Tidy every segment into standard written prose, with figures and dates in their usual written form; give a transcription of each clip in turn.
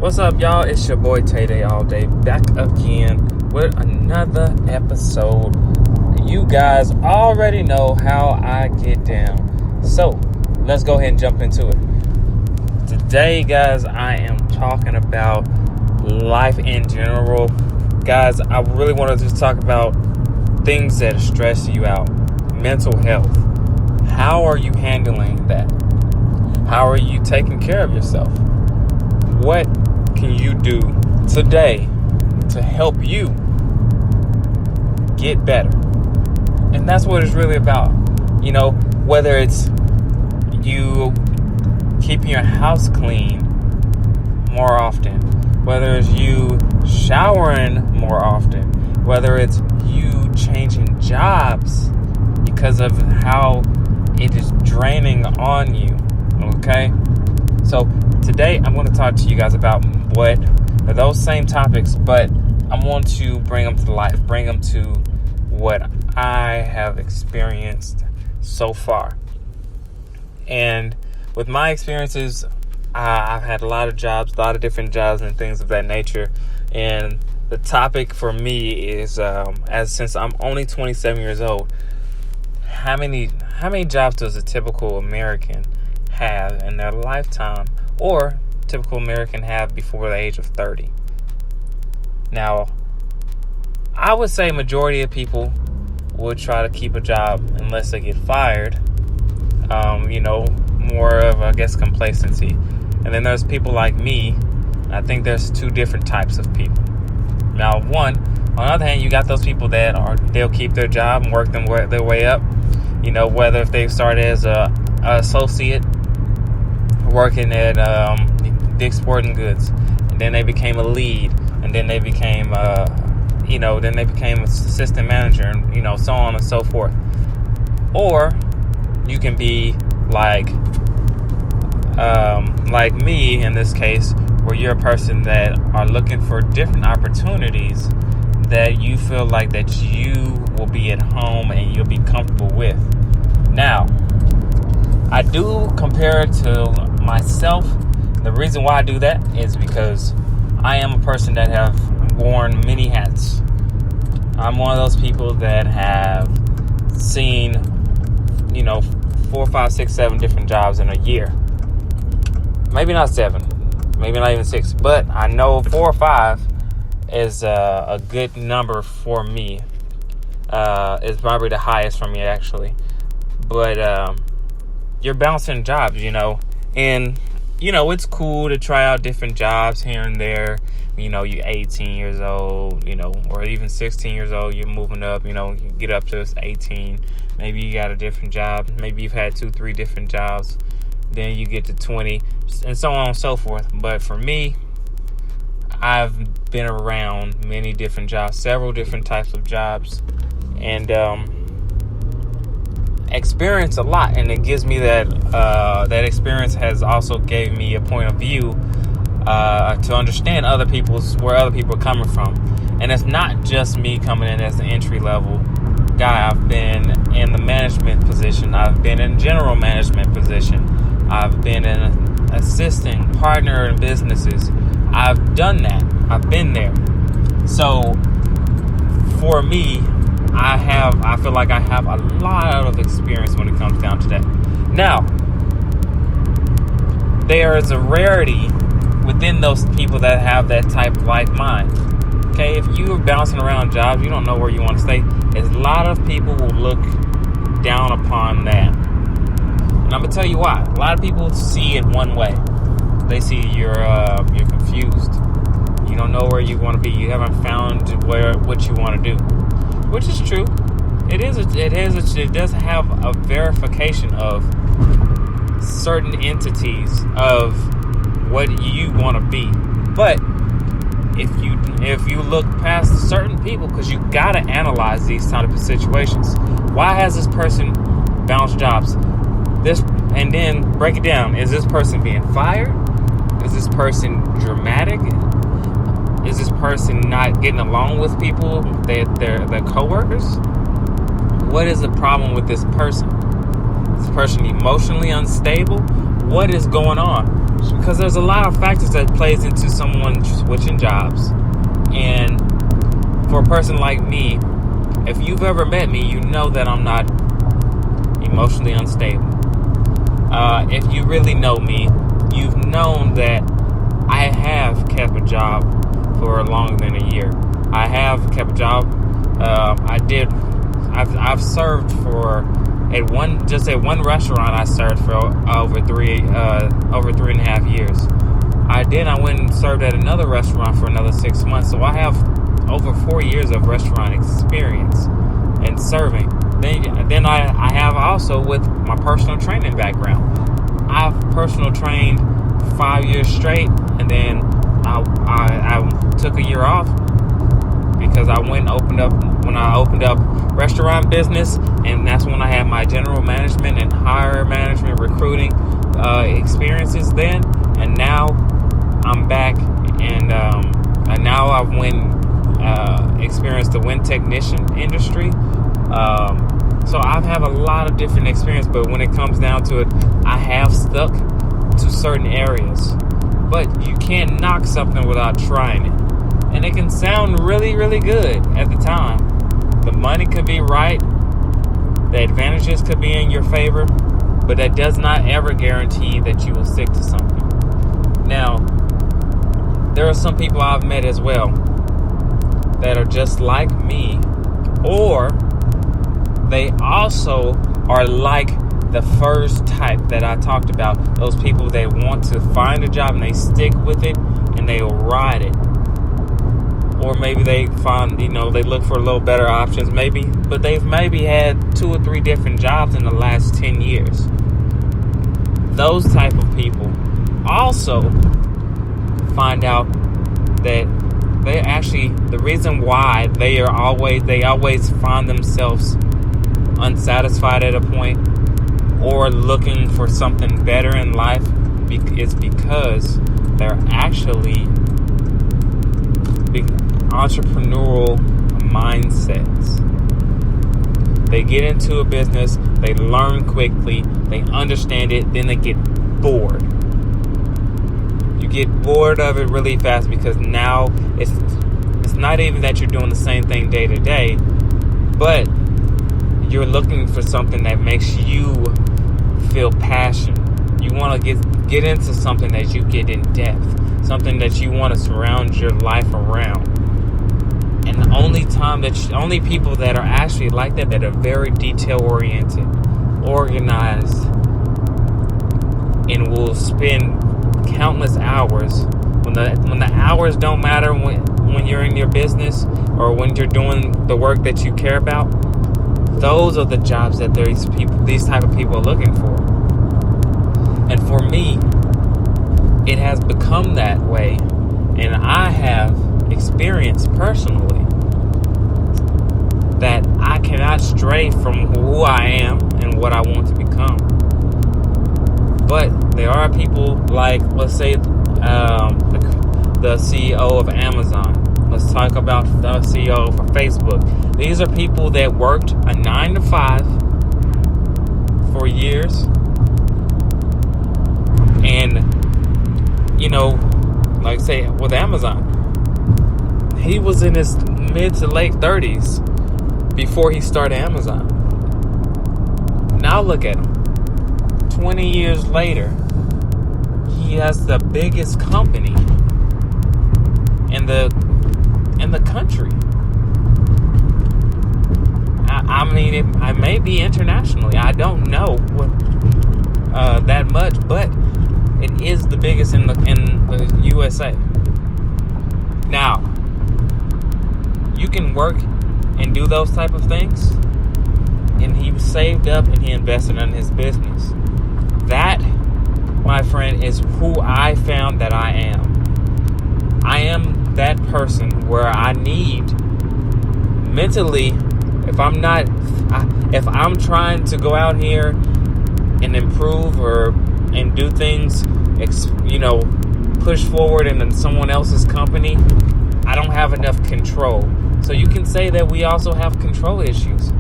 What's up, y'all? It's your boy Tay Day All Day, back again with another episode. You guys already know how I get down, so let's go ahead and jump into it. Today, guys, I am talking about life in general. Guys, I really want to just talk about things that stress you out. Mental health. How are you handling that? How are you taking care of yourself? What can you do today to help you get better? And that's what it's really about. You know, whether it's you keeping your house clean more often, whether it's you showering more often, whether it's you changing jobs because of how it is draining on you. Okay? So today I'm going to talk to you guys about what are those same topics, but I want to bring them to life, bring them to what I have experienced so far. And with my experiences, I've had a lot of jobs, a lot of different jobs and things of that nature. And the topic for me is, since I'm only 27 years old, how many jobs does a typical American have in their lifetime, or typical American have before the age of 30? Now, I would say majority of people would try to keep a job unless they get fired. More of, I guess, complacency. And then there's people like me. I think there's two different types of people. Now, on the other hand, you got those people they'll keep their job and work their way up. You know, whether if they started as a associate working at Dick's Sporting Goods, and then they became a lead, and then they became assistant manager, and so on and so forth. Or you can be like me in this case, where you're a person that are looking for different opportunities that you feel like that you will be at home and you'll be comfortable with. Now, I do compare it to myself. The reason why I do that is because I am a person that have worn many hats. I'm one of those people that have seen, 4, 5, 6, 7 different jobs in a year. Maybe not 7, maybe not even 6, but I know 4 or 5 is a good number for me. It's probably the highest for me, actually. But you're bouncing jobs, and it's cool to try out different jobs here and there. You're 18 years old, or even 16 years old, you're moving up, you get up to 18. Maybe you got a different job. Maybe you've had 2, 3 different jobs. Then you get to 20 and so on and so forth. But for me, I've been around many different jobs, several different types of jobs, and experience a lot. And it gives me that experience has also gave me a point of view to understand where other people are coming from. And it's not just me coming in as an entry level guy. I've been in the management position. I've been in general management position. I've been an assistant partner in businesses. I've done that. I've been there. So for me, I feel like I have a lot of experience when it comes down to that. Now, there is a rarity within those people that have that type of like mind. Okay, if you're bouncing around jobs, you don't know where you want to stay. A lot of people will look down upon that. And I'm going to tell you why. A lot of people see it one way. They see you're confused. You don't know where you want to be. You haven't found what you want to do. Which is true. It does have a verification of certain entities of what you want to be. But if you look past certain people, because you got to analyze these type of situations. Why has this person bounced jobs? And then break it down. Is this person being fired? Is this person dramatic? Is this person not getting along with people, their coworkers? What is the problem with this person? Is this person emotionally unstable? What is going on? because there's a lot of factors that plays into someone switching jobs. And for a person like me, if you've ever met me, you know that I'm not emotionally unstable. If you really know me, you've known that I have kept a job for longer than a year. I have kept a job. I've served for at one restaurant. I served for over 3.5 years. I went and served at another restaurant for another 6 months. So I have over 4 years of restaurant experience and serving. Then I have also with my personal training background. I've personal trained 5 years straight, and then I took a year off because I went and opened up restaurant business, and that's when I had my general management and higher management recruiting experiences then. And now I'm back, and now I've experienced the wind technician industry. So I've had a lot of different experience, but when it comes down to it, I have stuck to certain areas. But you can't knock something without trying it. And it can sound really, really good at the time. The money could be right. The advantages could be in your favor. But that does not ever guarantee that you will stick to something. Now, there are some people I've met as well that are just like me, or they also are like the first type that I talked about. Those people that want to find a job and they stick with it and they will ride it. Or maybe they find, they look for a little better options, but they've maybe had 2 or 3 different jobs in the last 10 years. Those type of people also find out that they actually, the reason why they always find themselves unsatisfied at a point or looking for something better in life is because they're actually entrepreneurial mindsets. They get into a business, they learn quickly, they understand it, then they get bored. You get bored of it really fast because now it's not even that you're doing the same thing day to day, but you're looking for something that makes you feel passion. You want to get into something that you get in depth, something that you want to surround your life around. And the only people that are actually like that are very detail oriented, organized, and will spend countless hours. When the hours don't matter when you're in your business or when you're doing the work that you care about, those are the jobs that these type of people are looking for. And for me, it has become that way, and I have experienced personally that I cannot stray from who I am and what I want to become. But there are people like, let's say, the CEO of Amazon. Let's talk about the CEO for Facebook. These are people that worked a 9 to 5 for years. And, like say with Amazon, he was in his mid to late 30s before he started Amazon. Now look at him. 20 years later, he has the biggest company in the country. I mean, it may be internationally. I don't know that much, but it is the biggest in the USA. Now, you can work and do those type of things, and he saved up and he invested in his business. That, my friend, is who I found that I am. I am that person where I need mentally, if I'm trying to go out here and improve and do things, push forward in someone else's company, I don't have enough control. So you can say that we also have control issues.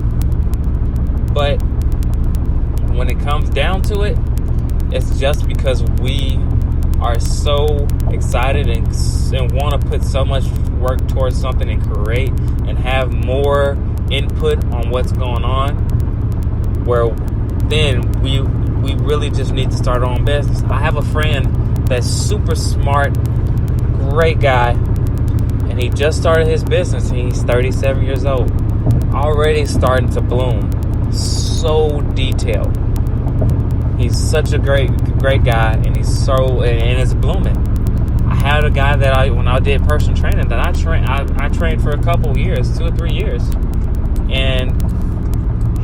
But when it comes down to it, it's just because we are so excited and want to put so much work towards something and create and have more input on what's going on, where then we really just need to start our own business. I have a friend that's super smart, great guy, and he just started his business, and he's 37 years old, already starting to bloom. So detailed. He's such a great guy, and and it's blooming. I had a guy that when I did personal training, that I trained for a couple years, 2 or 3 years, and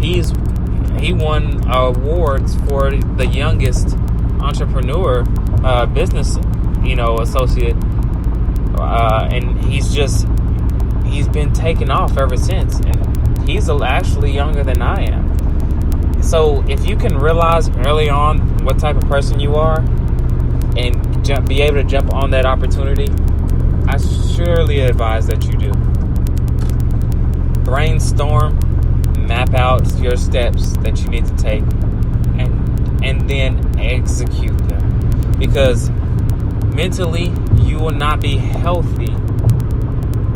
he won awards for the youngest entrepreneur, business, associate, and he's been taking off ever since, and he's actually younger than I am. So if you can realize early on what type of person you are and be able to jump on that opportunity, I surely advise that you do. Brainstorm, map out your steps that you need to take, and then execute them. Because mentally, you will not be healthy,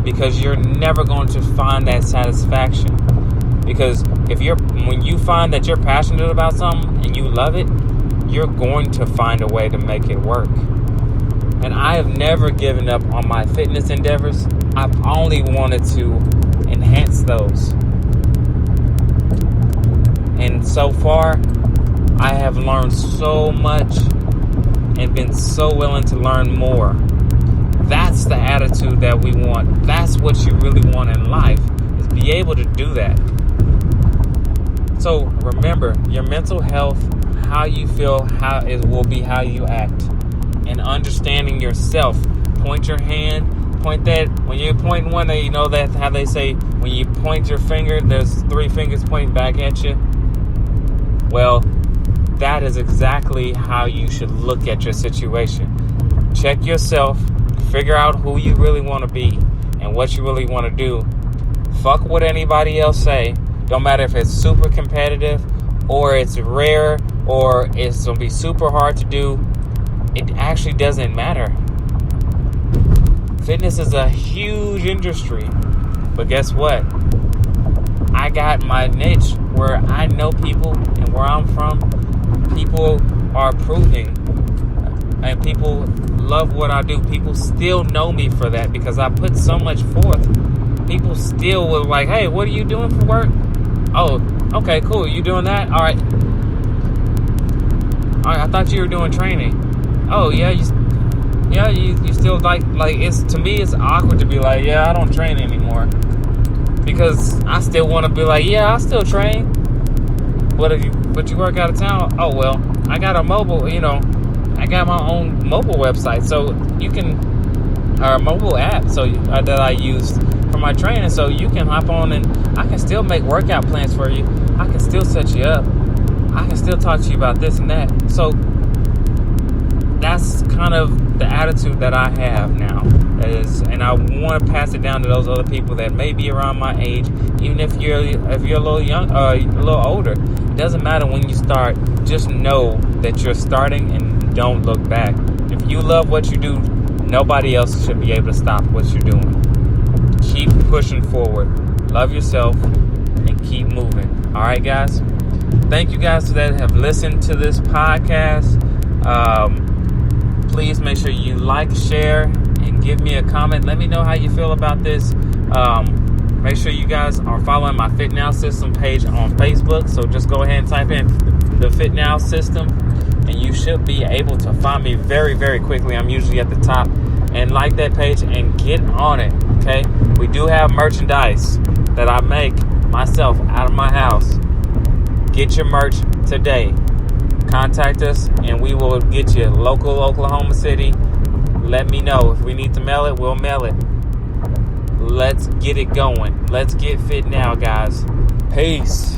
because you're never going to find that satisfaction. Because when you find that you're passionate about something and you love it, you're going to find a way to make it work. And I have never given up on my fitness endeavors. I've only wanted to enhance those. And so far, I have learned so much and been so willing to learn more. That's the attitude that we want. That's what you really want in life, is be able to do that. So remember, your mental health, how you feel, will be how you act. And understanding yourself. Point your hand, point that. When you point one, you know that how they say when you point your finger, there's 3 fingers pointing back at you. Well, that is exactly how you should look at your situation. Check yourself, figure out who you really want to be and what you really want to do. Fuck what anybody else say. Don't matter if it's super competitive or it's rare or it's going to be super hard to do. It actually doesn't matter. Fitness is a huge industry. But guess what? I got my niche where I know people, and where I'm from, people are proving, and people love what I do. People still know me for that because I put so much forth. People still were like, hey, what are you doing for work? Oh, okay, cool. You doing that? All right, I thought you were doing training. Oh, yeah, you still like it's, to me, it's awkward to be like, yeah, I don't train anymore. Because I still want to be like, yeah, I still train. But you work out of town. Oh, well, I got a mobile, I got my own mobile website. So you can, or a mobile app that I use for my training. So you can hop on and I can still make workout plans for you. I can still set you up. I can still talk to you about this and that. So that's kind of the attitude that I have now. And I want to pass it down to those other people that may be around my age, even if you're a little young, a little older. It doesn't matter when you start. Just know that you're starting and don't look back. If you love what you do, nobody else should be able to stop what you're doing. Keep pushing forward. Love yourself and keep moving. All right, guys. Thank you guys that have listened to this podcast. Please make sure you like, share, and give me a comment. Let me know how you feel about this. Make sure you guys are following my Fit Now System page on Facebook. So just go ahead and type in the Fit Now System, and you should be able to find me very, very quickly. I'm usually at the top. And like that page and get on it, okay? We do have merchandise that I make myself out of my house. Get your merch today. Contact us, and we will get you local Oklahoma City. Let me know. If we need to mail it, we'll mail it. Let's get it going. Let's get fit now, guys. Peace.